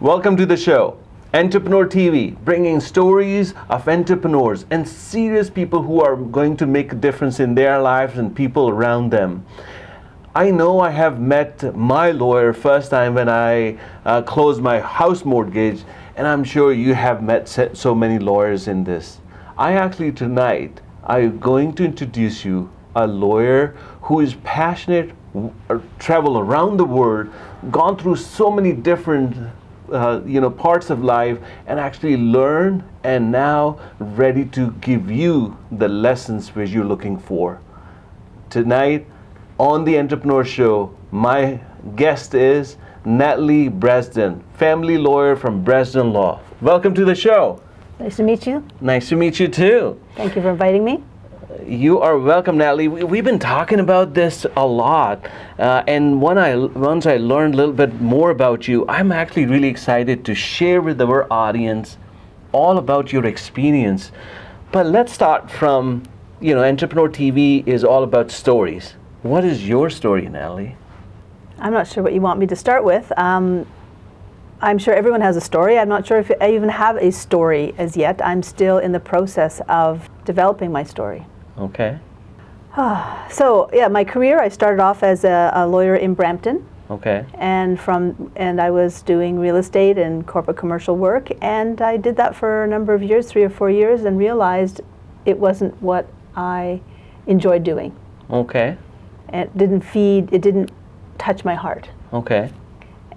welcome to the show. Entrepreneur TV, bringing stories of entrepreneurs and serious people who are going to make a difference in their lives and people around them. I know I have met my lawyer first time when I closed my house mortgage, and I'm sure you have met so many lawyers in this. Tonight, I'm going to introduce you a lawyer who is passionate, travel around the world, gone through so many different parts of life, and actually learn, and now ready to give you the lessons which you're looking for. Tonight on the Entrepreneur Show, my guest is Natalie Brezden, family lawyer from Brezden Law. Welcome to the show. Nice to meet you. Nice to meet you too. Thank you for inviting me. You are welcome, Natalie. We've been talking about this a lot, and once I learned a little bit more about you, I'm actually really excited to share with our audience all about your experience. But let's start from, Entrepreneur TV is all about stories. What is your story, Natalie? I'm not sure what you want me to start with. I'm sure everyone has a story. I'm not sure if I even have a story as yet. I'm still in the process of developing my story. Okay. So my career, I started off as a lawyer in Brampton. Okay. And I was doing real estate and corporate commercial work, and I did that for a number of years, 3 or 4 years, and realized it wasn't what I enjoyed doing. Okay. It didn't touch my heart. Okay.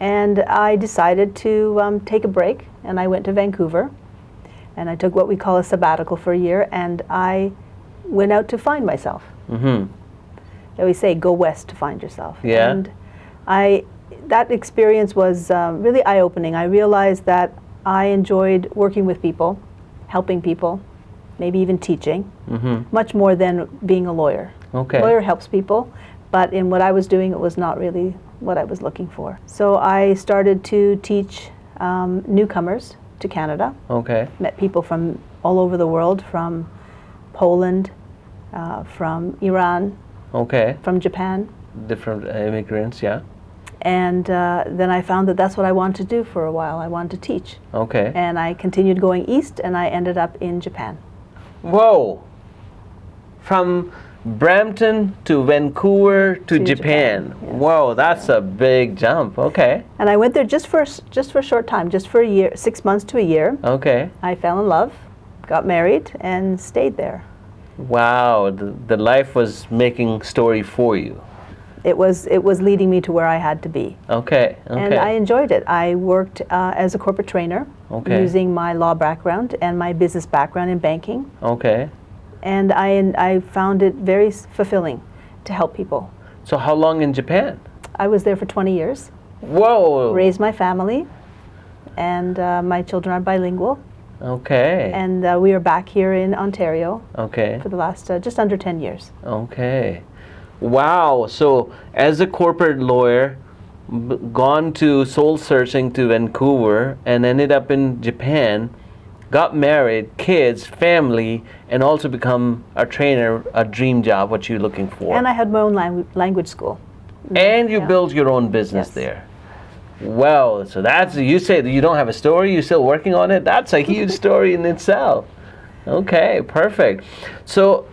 And I decided to take a break, and I went to Vancouver, and I took what we call a sabbatical for a year, and I went out to find myself. Mm-hmm. They always say, go west to find yourself. Yeah. And that experience was really eye-opening. I realized that I enjoyed working with people, helping people, maybe even teaching, much more than being a lawyer. Okay. A lawyer helps people, but in what I was doing, it was not really what I was looking for. So I started to teach newcomers to Canada. Okay. Met people from all over the world, from Poland, from Iran, Okay. from Japan. Different immigrants, yeah. And then I found that that's what I wanted to do for a while. I wanted to teach. Okay. And I continued going east, and I ended up in Japan. Whoa! From Brampton to Vancouver to Japan. Yes. Whoa, that's a big jump. Okay. And I went there just for a short time, just for a year, 6 months to a year. Okay. I fell in love, got married, and stayed there. Wow, the life was making story for you. It was leading me to where I had to be. Okay. And I enjoyed it. I worked as a corporate trainer, using my law background and my business background in banking. Okay. And I found it very fulfilling to help people. So how long in Japan? I was there for 20 years. Whoa! Raised my family, and my children are bilingual. Okay. And we are back here in Ontario Okay. for the last just under 10 years. Okay. Wow. So as a corporate lawyer, gone to soul searching to Vancouver and ended up in Japan, got married, kids, family, and also become a trainer, a dream job, what you're looking for. And I had my own language school. And you build your own business there. Well, so you say that you don't have a story, you're still working on it. That's a huge story in itself. Okay, perfect. So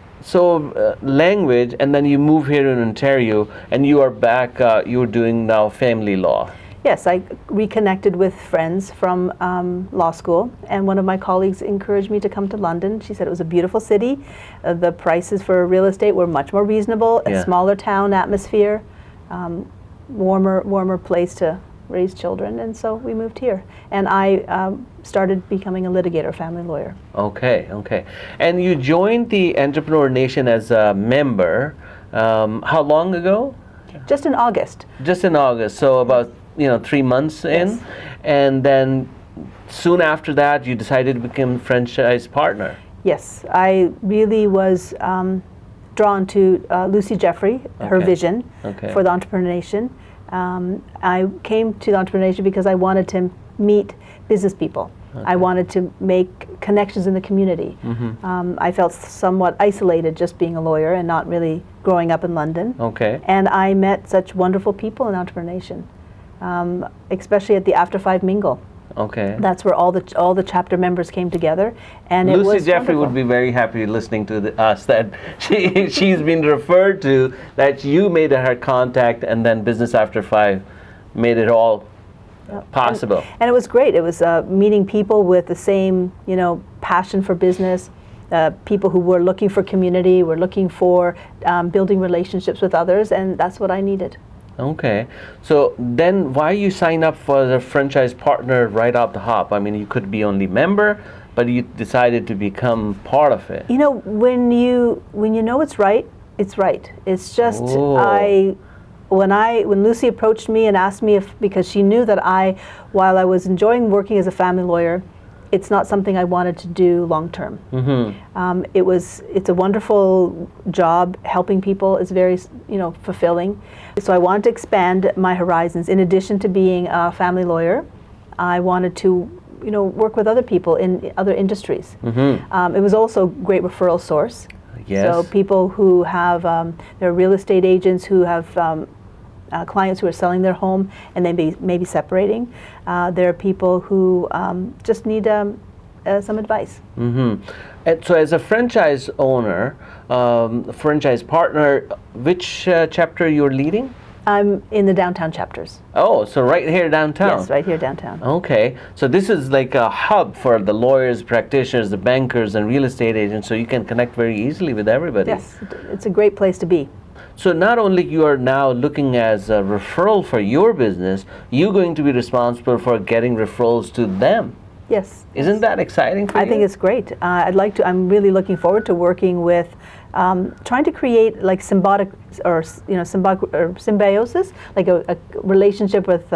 language, and then you move here in Ontario, and you are back, you're doing now family law. Yes, I reconnected with friends from law school, and one of my colleagues encouraged me to come to London. She said it was a beautiful city. The prices for real estate were much more reasonable, a smaller town atmosphere, warmer place to raise children, and so we moved here. And I started becoming a litigator, family lawyer. Okay. And you joined the Entrepreneur Nation as a member, how long ago? Just in August. Just in August, so about 3 months in, and then soon after that you decided to become franchise partner. Yes, I really was drawn to Lucy Jeffrey, her vision for the Entrepreneur Nation. I came to the Entrepreneur Nation because I wanted to meet business people. I wanted to make connections in the community. I felt somewhat isolated just being a lawyer and not really growing up in London. And I met such wonderful people in Entrepreneur Nation, especially at the After 5 Mingle. Okay. That's where all the chapter members came together, and Lucy it was Jeffrey wonderful. would be very happy listening to us that she's been referred to, that you made her contact, and then Business After 5 made it all possible. And it was great. It was meeting people with the same, passion for business, people who were looking for community, were looking for building relationships with others, and that's what I needed. Okay, so then why you sign up for the franchise partner right off the hop? I mean, you could be only member, but you decided to become part of it. When you know it's right, it's right. It's just when Lucy approached me and asked me because she knew that while I was enjoying working as a family lawyer, it's not something I wanted to do long term. Mm-hmm. It's a wonderful job. Helping people is very fulfilling. So I wanted to expand my horizons. In addition to being a family lawyer, I wanted to work with other people in other industries. Mm-hmm. It was also a great referral source. Yes. So people who have they're real estate agents who have clients who are selling their home and they may be separating. There are people who just need some advice. Mm-hmm. And so as a franchise owner, franchise partner, which chapter you're leading? I'm in the downtown chapters. Oh, so right here downtown? Yes, right here downtown. Okay, so this is like a hub for the lawyers, practitioners, the bankers, and real estate agents, so you can connect very easily with everybody. Yes, it's a great place to be. So not only you are now looking as a referral for your business, you're going to be responsible for getting referrals to them. Yes. Isn't that exciting for you? I think it's great. I'm really looking forward to working with, trying to create like symbiosis, like a relationship with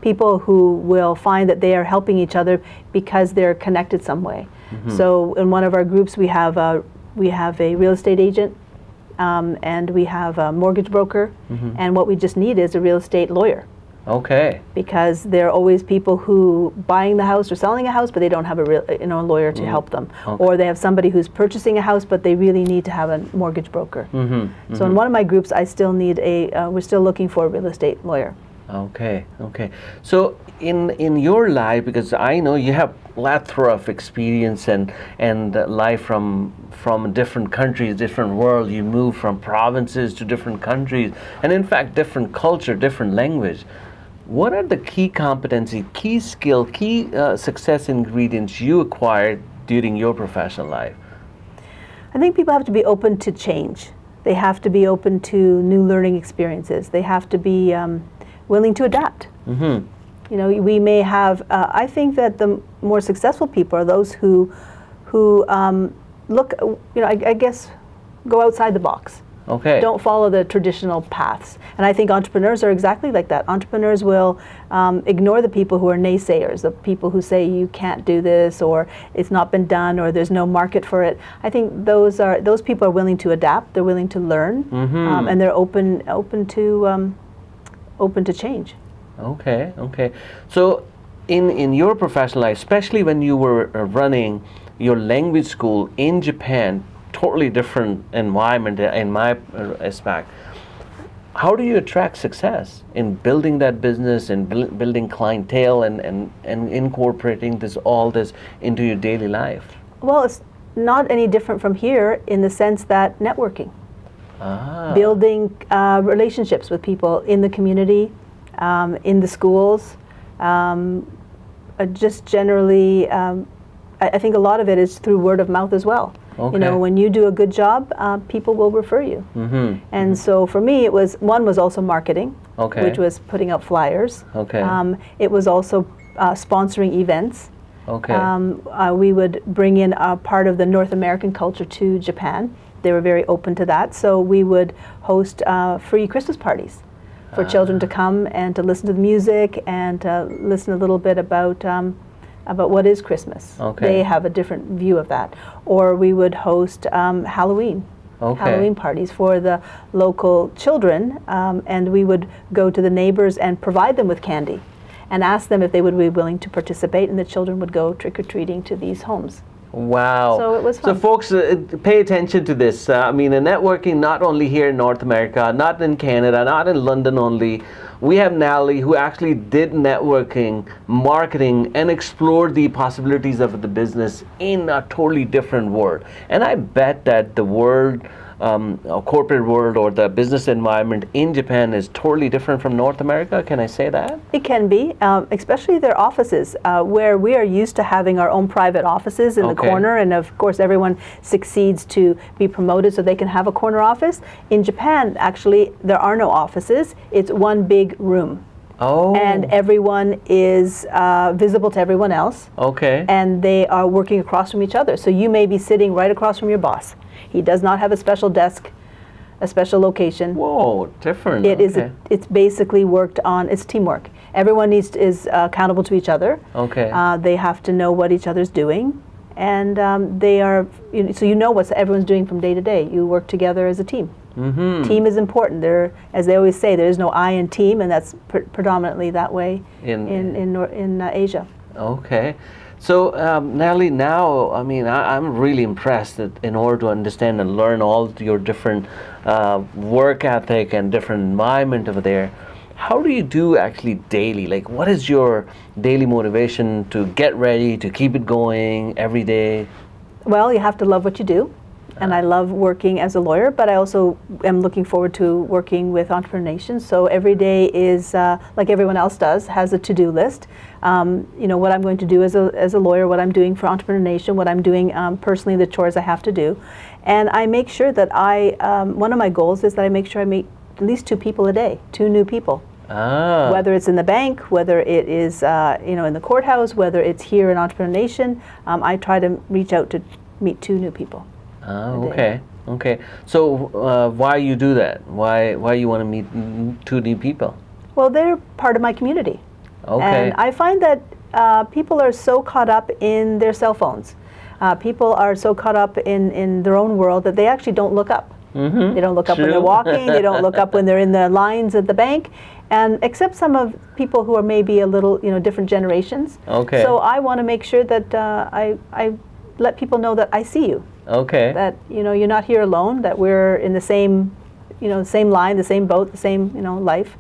people who will find that they are helping each other because they're connected some way. Mm-hmm. So in one of our groups, we have a real estate agent, and we have a mortgage broker, mm-hmm. and what we just need is a real estate lawyer. Okay. Because there are always people who buying the house or selling a house, but they don't have a lawyer to help them, okay. Or they have somebody who's purchasing a house, but they really need to have a mortgage broker. Mm-hmm. Mm-hmm. So in one of my groups, I still need we're still looking for a real estate lawyer. Okay. Okay. So in your life, because I know you have plethora of experience and life from different countries, different world. You move from provinces to different countries, and in fact, different culture, different language. What are the key competency, key skill, key success ingredients you acquired during your professional life? I think people have to be open to change. They have to be open to new learning experiences. They have to be willing to adapt. Mm-hmm. We may have, I think that the more successful people are those who look, I guess, go outside the box. Okay. Don't follow the traditional paths. And I think entrepreneurs are exactly like that. Entrepreneurs will ignore the people who are naysayers, the people who say you can't do this, or it's not been done, or there's no market for it. I think those people are willing to adapt. They're willing to learn, mm-hmm. And they're open to change. Okay, okay. So in your professional life, especially when you were running your language school in Japan, totally different environment in my aspect, how do you attract success in building that business and building clientele and incorporating all this into your daily life? Well, it's not any different from here in the sense that networking. Building relationships with people in the community, in the schools, just generally, I think a lot of it is through word of mouth as well. Okay. When you do a good job, people will refer you. Mm-hmm. And so for me, one was also marketing, okay. which was putting out flyers. Okay. It was also sponsoring events. Okay. We would bring in a part of the North American culture to Japan. They were very open to that. So we would host free Christmas parties for children to come and to listen to the music and to listen a little bit about what is Christmas. Okay. They have a different view of that. Or we would host Halloween parties for the local children, and we would go to the neighbors and provide them with candy and ask them if they would be willing to participate, and the children would go trick-or-treating to these homes. Wow. So it was fun. So folks, pay attention to this. I mean, networking not only here in North America, not in Canada, not in London only. We have Natalie who actually did networking, marketing, and explored the possibilities of the business in a totally different world. And I bet that the world, corporate world or the business environment in Japan is totally different from North America. Can I say that? It can be, especially their offices, where we are used to having our own private offices in the corner, and of course everyone succeeds to be promoted so they can have a corner office. In Japan, actually, there are no offices. It's one big room. Oh. And everyone is visible to everyone else. Okay. And they are working across from each other. So you may be sitting right across from your boss. He does not have a special desk, a special location. Whoa, different. It is. It's basically worked on. It's teamwork. Everyone is accountable to each other. Okay. They have to know what each other's doing, and they are. So you know what everyone's doing from day to day. You work together as a team. Mm-hmm. Team is important. There, as they always say, there is no I in team, and that's predominantly that way in Asia. Okay. So, Natalie, now, I mean, I'm really impressed that in order to understand and learn all your different work ethic and different environment over there, how do you do actually daily? Like, what is your daily motivation to get ready, to keep it going every day? Well, you have to love what you do. And I love working as a lawyer, but I also am looking forward to working with Entrepreneur Nation. So every day is, like everyone else does, has a to-do list. What I'm going to do as a lawyer, what I'm doing for Entrepreneur Nation, what I'm doing personally, the chores I have to do. And I make sure that one of my goals is that I make sure I meet at least 2 people a day, 2 new people. Ah. Whether it's in the bank, whether it is in the courthouse, whether it's here in Entrepreneur Nation, I try to reach out to meet 2 new people. Oh, okay. So why you do that? Why you want to meet 2 new people? Well, they're part of my community. Okay. And I find that people are so caught up in their cell phones. People are so caught up in their own world that they actually don't look up. Mm-hmm. They don't look up when they're walking. They don't look up when they're in the lines at the bank. And except some of people who are maybe a little, different generations. Okay. So I want to make sure that I let people know that I see you. Okay. That you're not here alone. That we're in the same, same line, the same boat, the same life.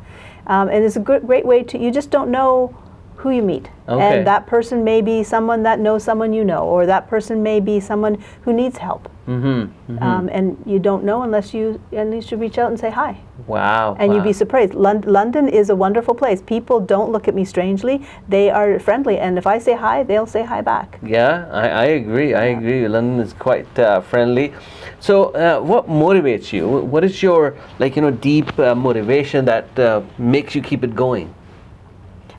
And it's a great way to. You just don't know who you meet, and that person may be someone that knows someone you know, or that person may be someone who needs help. Mm-hmm. Mm-hmm. And you don't know unless you reach out and say hi. Wow. And you'd be surprised. London is a wonderful place. People don't look at me strangely. They are friendly, and if I say hi, they'll say hi back. Yeah, I agree. I agree. London is quite friendly. So, what motivates you? What is your deep motivation that makes you keep it going?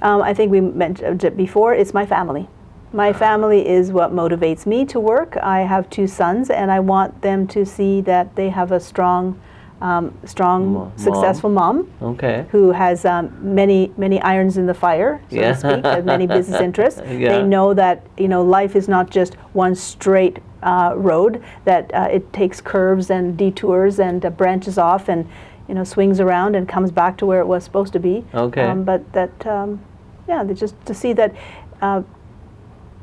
I think we mentioned it before. It's my family. My family is what motivates me to work. I have 2 sons, and I want them to see that they have a strong, successful mom. Okay. Who has many irons in the fire, so to speak, has many business interests. Yeah. They know that life is not just one straight road. That it takes curves and detours and branches off and swings around and comes back to where it was supposed to be. Okay. But that. Just to see that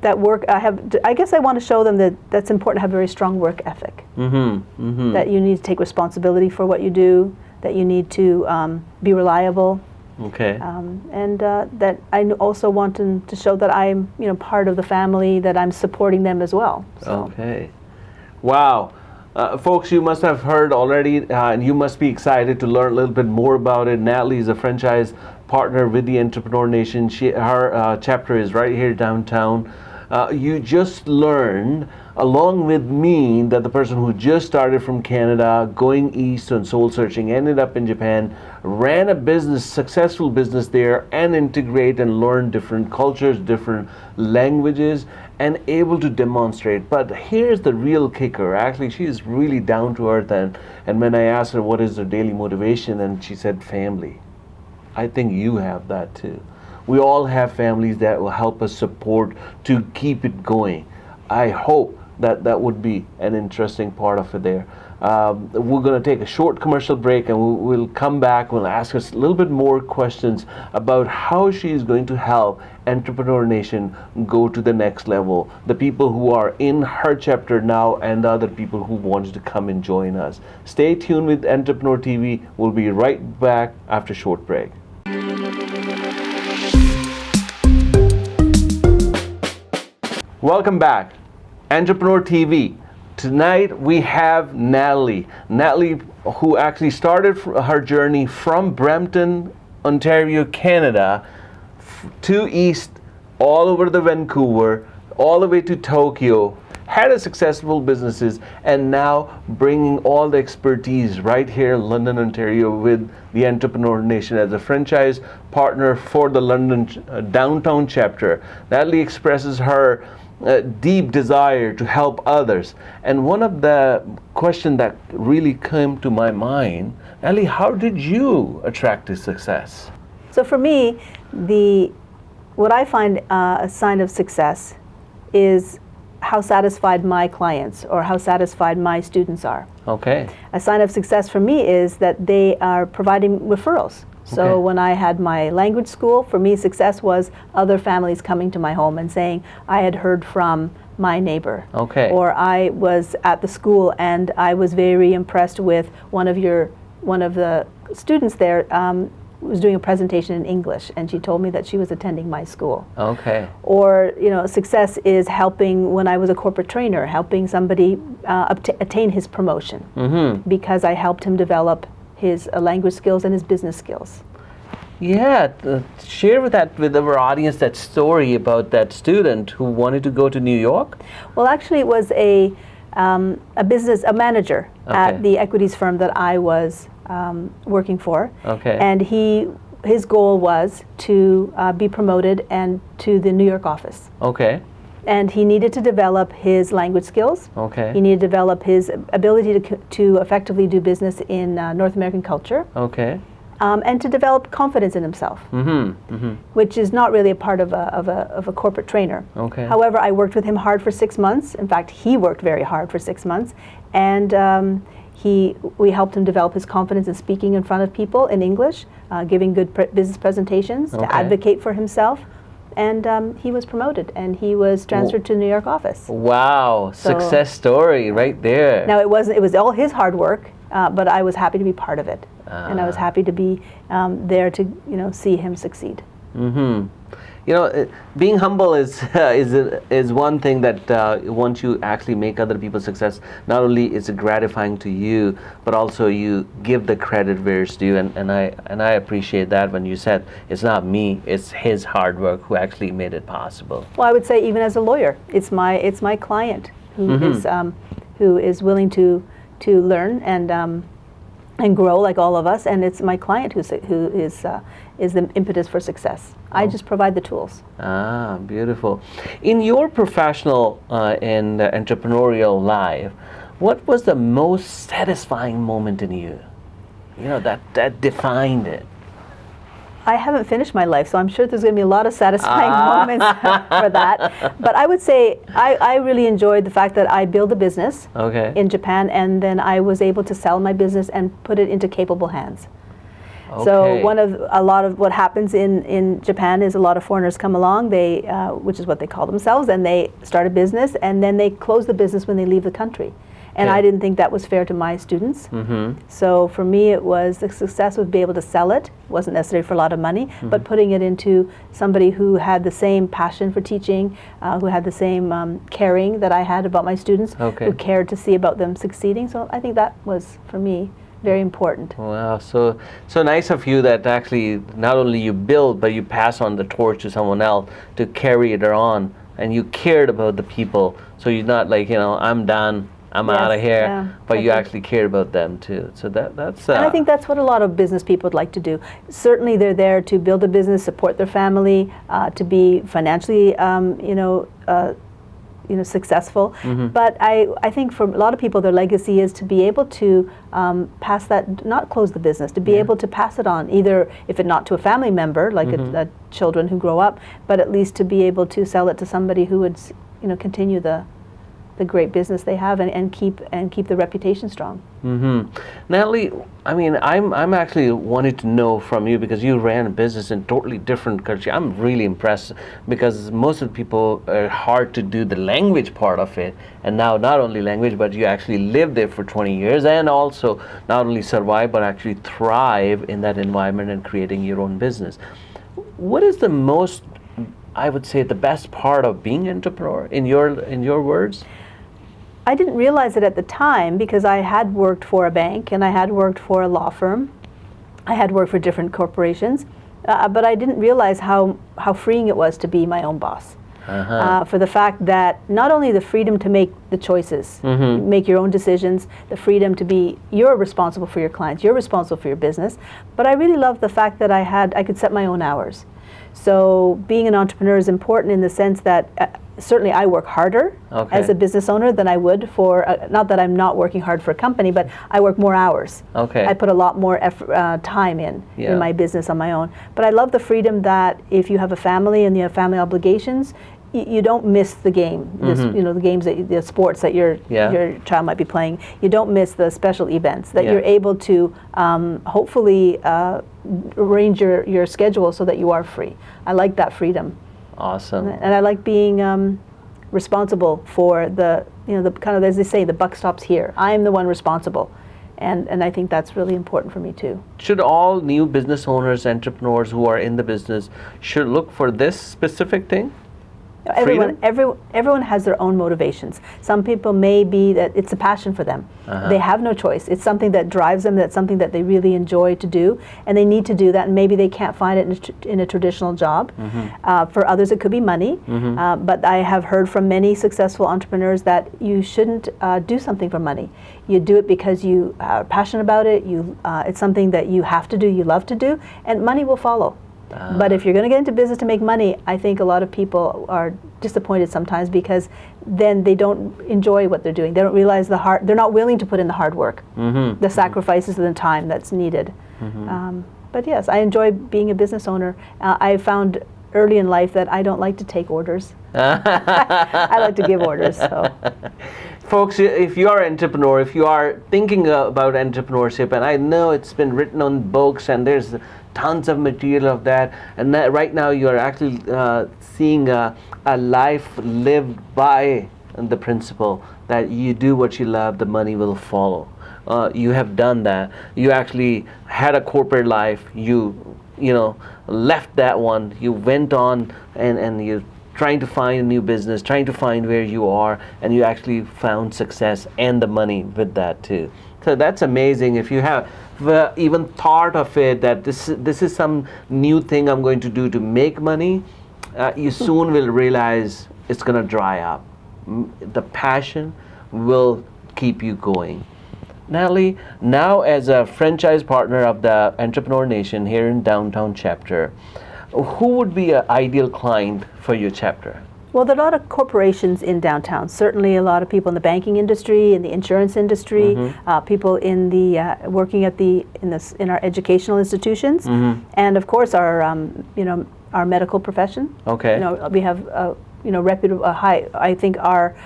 that work I guess I want to show them that that's important to have a very strong work ethic. Mm-hmm. Mm-hmm. That you need to take responsibility for what you do, that you need to be reliable. Okay. And that I also want to show that I'm part of the family, that I'm supporting them as well. So. Okay. Wow. Folks, you must have heard already, and you must be excited to learn a little bit more about it. Natalie is a franchise partner with the Entrepreneur Nation. Her chapter is right here downtown. You just learned, along with me, that the person who just started from Canada, going east and soul searching, ended up in Japan, ran a successful business there, and integrate and learn different cultures, different languages, and able to demonstrate. But here's the real kicker. Actually, she is really down to earth, and when I asked her what is her daily motivation, and she said family. I think you have that too. We all have families that will help us support to keep it going. I hope that would be an interesting part of it there. We're going to take a short commercial break, and we'll come back. We'll ask us a little bit more questions about how she's going to help Entrepreneur Nation go to the next level. The people who are in her chapter now and the other people who wanted to come and join us. Stay tuned with Entrepreneur TV. We'll be right back after a short break. Welcome back. Entrepreneur TV. Tonight we have Natalie. Natalie, who actually started her journey from Brampton, Ontario, Canada, to east, all over the Vancouver, all the way to Tokyo, had a successful businesses, and now bringing all the expertise right here in London, Ontario, with the Entrepreneur Nation as a franchise partner for the London downtown chapter. Natalie expresses her deep desire to help others. And one of the questions that really came to my mind, Natalie, how did you attract this success? So for me, what I find a sign of success is how satisfied my clients or how satisfied my students are. Okay. A sign of success for me is that they are providing referrals. So when I had my language school, for me success was other families coming to my home and saying, I had heard from my neighbor. Okay. Or I was at the school and I was very impressed with one of the students there was doing a presentation in English, and she told me that she was attending my school. Okay. Or, success is helping, when I was a corporate trainer, helping somebody attain his promotion because I helped him develop his language skills and his business skills. Yeah, share with our audience that story about that student who wanted to go to New York. Well, actually, it was a manager at the equities firm that I was working for. Okay. And his goal was to be promoted and to the New York office. Okay. And he needed to develop his language skills. Okay. He needed to develop his ability to effectively do business in North American culture. Okay. And to develop confidence in himself, which is not really a part of a corporate trainer. Okay. However, I worked with him hard for 6 months. In fact, he worked very hard for 6 months, and we helped him develop his confidence in speaking in front of people in English, giving good business presentations, to advocate for himself. And he was promoted, and he was transferred to the New York office. Wow, success story right there. Now it was all his hard work, but I was happy to be part of it, and I was happy to be there to see him succeed. Being humble is one thing that once you actually make other people success, not only is it gratifying to you, but also you give the credit where it's due. And I appreciate that when you said it's not me, it's his hard work who actually made it possible. Well, I would say even as a lawyer, it's my client who is willing to learn and grow like all of us, and it's my client who is the impetus for success. I just provide the tools. Ah, beautiful. In your professional and entrepreneurial life, what was the most satisfying moment in you? That defined it. I haven't finished my life, so I'm sure there's going to be a lot of satisfying moments for that. But I would say I really enjoyed the fact that I built a business in Japan, and then I was able to sell my business and put it into capable hands. Okay. So a lot of what happens in Japan is a lot of foreigners come along, which is what they call themselves, and they start a business, and then they close the business when they leave the country. And I didn't think that was fair to my students. So for me, it was the success would be able to sell it. Wasn't necessary for a lot of money, but putting it into somebody who had the same passion for teaching, who had the same caring that I had about my students, who cared to see about them succeeding. So I think that was, for me, very important. Wow, so nice of you that actually not only you build, but you pass on the torch to someone else to carry it on, and you cared about the people. So you're not like, I'm done, I'm out of here, but you actually care about them too. So that's. And I think that's what a lot of business people would like to do. Certainly, they're there to build a business, support their family, to be financially, successful. But I think for a lot of people, their legacy is to be able to pass that, not close the business, to be able to pass it on, either if it not to a family member, like a children who grow up, but at least to be able to sell it to somebody who would, continue the the great business they have and keep the reputation strong. Natalie, I mean, I'm actually wanting to know from you, because you ran a business in totally different country. I'm really impressed, because most of the people are hard to do the language part of it, and now not only language, but you actually live there for 20 years and also not only survive but actually thrive in that environment and creating your own business. What is the most, I would say, the best part of being an entrepreneur in your words? I didn't realize it at the time, because I had worked for a bank and I had worked for a law firm. I had worked for different corporations, but I didn't realize how freeing it was to be my own boss. For the fact that not only the freedom to make the choices, make your own decisions, the freedom to be, you're responsible for your clients, you're responsible for your business, but I really loved the fact that I could set my own hours. So being an entrepreneur is important in the sense that certainly I work harder as a business owner than I would for, not that I'm not working hard for a company, but I work more hours. I put a lot more effort, time in my business on my own. But I love the freedom that if you have a family and you have family obligations, you don't miss the game. The games, the sports that your child might be playing. You don't miss the special events. That you're able to hopefully arrange your schedule so that you are free. I like that freedom. Awesome. And I like being responsible for the kind of, as they say, the buck stops here. I am the one responsible. And I think that's really important for me too. Should all new business owners, entrepreneurs who are in the business should look for this specific thing? Everyone has their own motivations. Some people may be that it's a passion for them. They have no choice. It's something that drives them. That's something that they really enjoy to do, and they need to do that. And maybe they can't find it in a traditional job. For others, it could be money. But I have heard from many successful entrepreneurs that you shouldn't do something for money. You do it because you are passionate about it. It's something that you have to do. You love to do, and money will follow. But if you're going to get into business to make money, I think a lot of people are disappointed sometimes, because then they don't enjoy what they're doing. They don't realize they're not willing to put in the hard work, the sacrifices and the time that's needed. But yes, I enjoy being a business owner. I found early in life that I don't like to take orders. I like to give orders. So. Folks, if you are an entrepreneur, if you are thinking about entrepreneurship, and I know it's been written on books and there's tons of material of that, and that right now you are actually seeing a life lived by the principle that you do what you love, the money will follow. You have done that. You actually had a corporate life. You left that one. You went on and you trying to find a new business, trying to find where you are, and you actually found success and the money with that too. So that's amazing. If you have even thought of it, that this is some new thing I'm going to do to make money, you soon will realize it's going to dry up. The passion will keep you going. Natalie, now as a franchise partner of the Entrepreneur Nation here in Downtown Chapter, who would be an ideal client for your chapter? Well, there are a lot of corporations in downtown. Certainly, a lot of people in the banking industry, in the insurance industry, people in the working at in our educational institutions, and of course our our medical profession. We have reputable high. I think our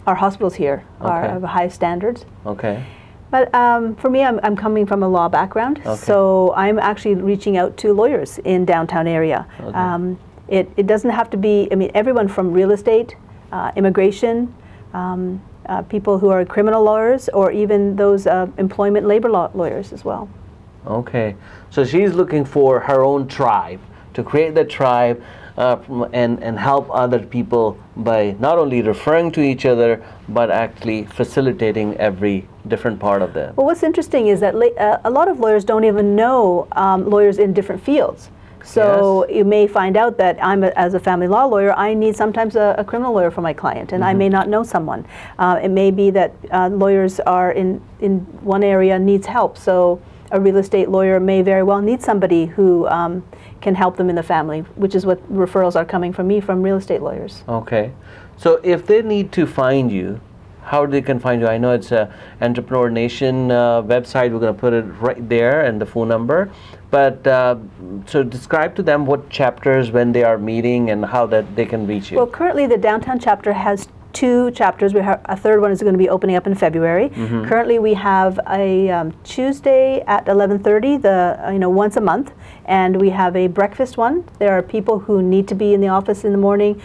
hospitals here are high standards. But for me, I'm coming from a law background, so I'm actually reaching out to lawyers in downtown area. It doesn't have to be, I mean, everyone from real estate, immigration, people who are criminal lawyers, or even those employment labor law lawyers as well. Okay, so she's looking for her own tribe, to create the tribe and help other people by not only referring to each other, but actually facilitating every different part of them. Well, what's interesting is that a lot of lawyers don't even know lawyers in different fields. So you may find out that as a family law lawyer, I need sometimes a criminal lawyer for my client, and I may not know someone. It may be that lawyers are in one area needs help, so a real estate lawyer may very well need somebody who can help them in the family, which is what referrals are coming from me, from real estate lawyers. Okay, so if they need to find you, how they can find you? I know it's a Entrepreneur Nation website. We're going to put it right there and the phone number. But so describe to them what chapters, when they are meeting, and how that they can reach you. Well, currently the downtown chapter has 2 chapters. We have a third one is going to be opening up in February. Currently, we have a Tuesday at 11:30, once a month, and we have a breakfast one. There are people who need to be in the office in the morning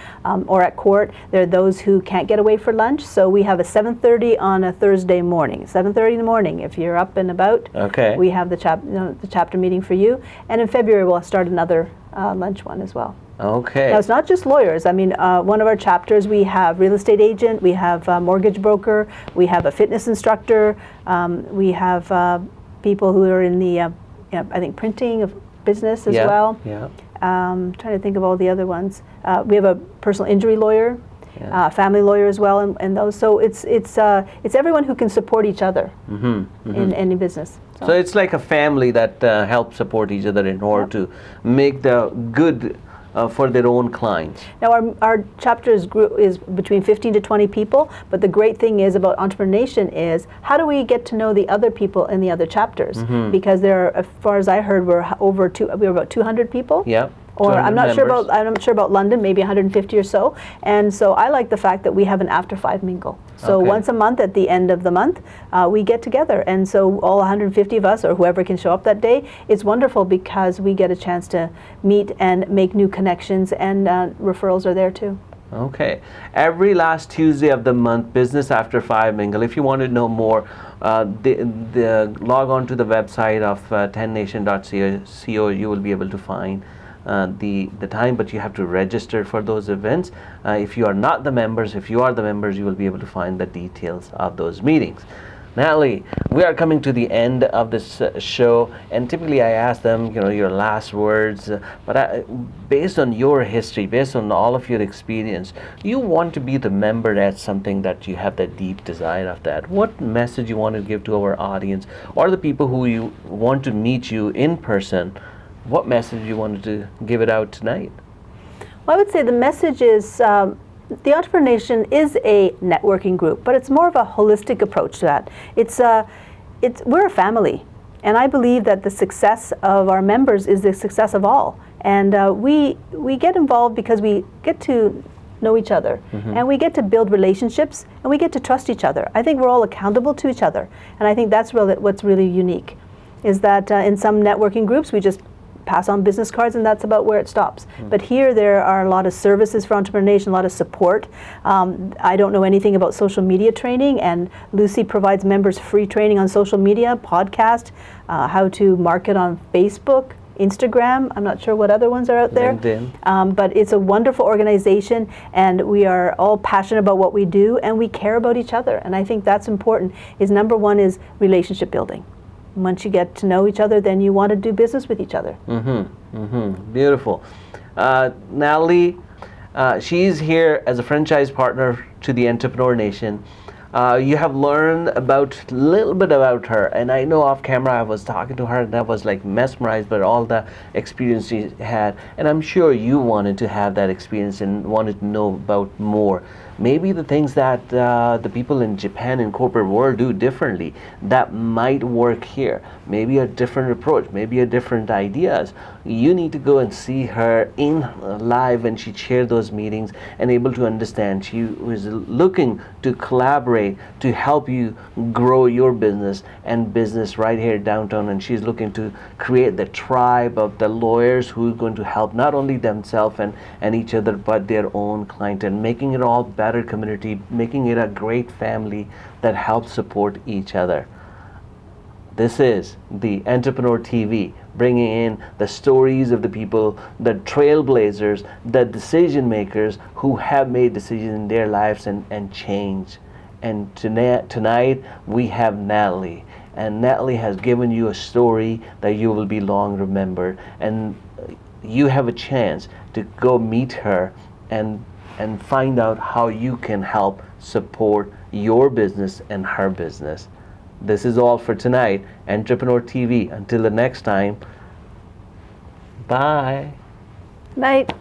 or at court. There are those who can't get away for lunch, so we have a 7:30 on a Thursday morning. 7:30 in the morning. If you're up and about, we have the chapter meeting for you. And in February, we'll start another lunch one as well. Okay. Now, it's not just lawyers. I mean, one of our chapters, we have real estate agent, we have a mortgage broker, we have a fitness instructor, we have people who are in the, I think, printing of business as well. Yeah. Trying to think of all the other ones. We have a personal injury lawyer, family lawyer as well, and those. So it's everyone who can support each other in any business. So it's like a family that helps support each other in order to make the good for their own clients. Now our chapter is between 15 to 20 people, but the great thing is about entrepreneurship is how do we get to know the other people in the other chapters? Because there are, as far as I heard, we're about 200 people. Yeah. Or I'm not members. sure about London, maybe 150 or so. And so I like the fact that we have an after 5 mingle. So once a month at the end of the month, we get together. And so all 150 of us or whoever can show up that day, it's wonderful because we get a chance to meet and make new connections, and referrals are there too. Okay. Every last Tuesday of the month, Business After 5 Mingle. If you want to know more, log on to the website of 10nation.co. You will be able to find the time, but you have to register for those events. If you are not the members, if you are the members, you will be able to find the details of those meetings. Natalie, we are coming to the end of this show, and typically I ask them, your last words, but based on your history, based on all of your experience, you want to be the member. That's something that you have that deep desire of that. What message you want to give to our audience or the people who you want to meet you in person? What message you wanted to give it out tonight? Well, I would say the message is the Entrepreneurship is a networking group, but it's more of a holistic approach to that. We're a family, and I believe that the success of our members is the success of all. And we get involved because we get to know each other, and we get to build relationships, and we get to trust each other. I think we're all accountable to each other, and I think that's what's really unique, is that in some networking groups we just pass on business cards and that's about where it stops. But here there are a lot of services for entrepreneurship, a lot of support. I don't know anything about social media training, and Lucy provides members free training on social media, podcast, how to market on Facebook, Instagram. I'm not sure what other ones are out there. LinkedIn. But it's a wonderful organization, and we are all passionate about what we do, and we care about each other. And I think that's important. Number one is relationship building. Once you get to know each other, then you want to do business with each other. Beautiful. Natalie, she's here as a franchise partner to the Entrepreneur Nation. You have learned a little bit about her, and I know off camera I was talking to her and I was like mesmerized by all the experience she had, and I'm sure you wanted to have that experience and wanted to know about more. Maybe the things that the people in Japan and corporate world do differently that might work here. Maybe a different approach, maybe a different ideas. You need to go and see her in live when she shared those meetings and able to understand. She was looking to collaborate to help you grow your business and business right here downtown, and she's looking to create the tribe of the lawyers who are going to help not only themselves and each other but their own client, and making it all better community, making it a great family that helps support each other. This is the Entrepreneur TV, bringing in the stories of the people, the trailblazers, the decision makers who have made decisions in their lives and change. And tonight we have Natalie, and Natalie has given you a story that you will be long remembered, and you have a chance to go meet her and find out how you can help support your business and her business. This is all for tonight. Entrepreneur TV. Until the next time, bye. Night.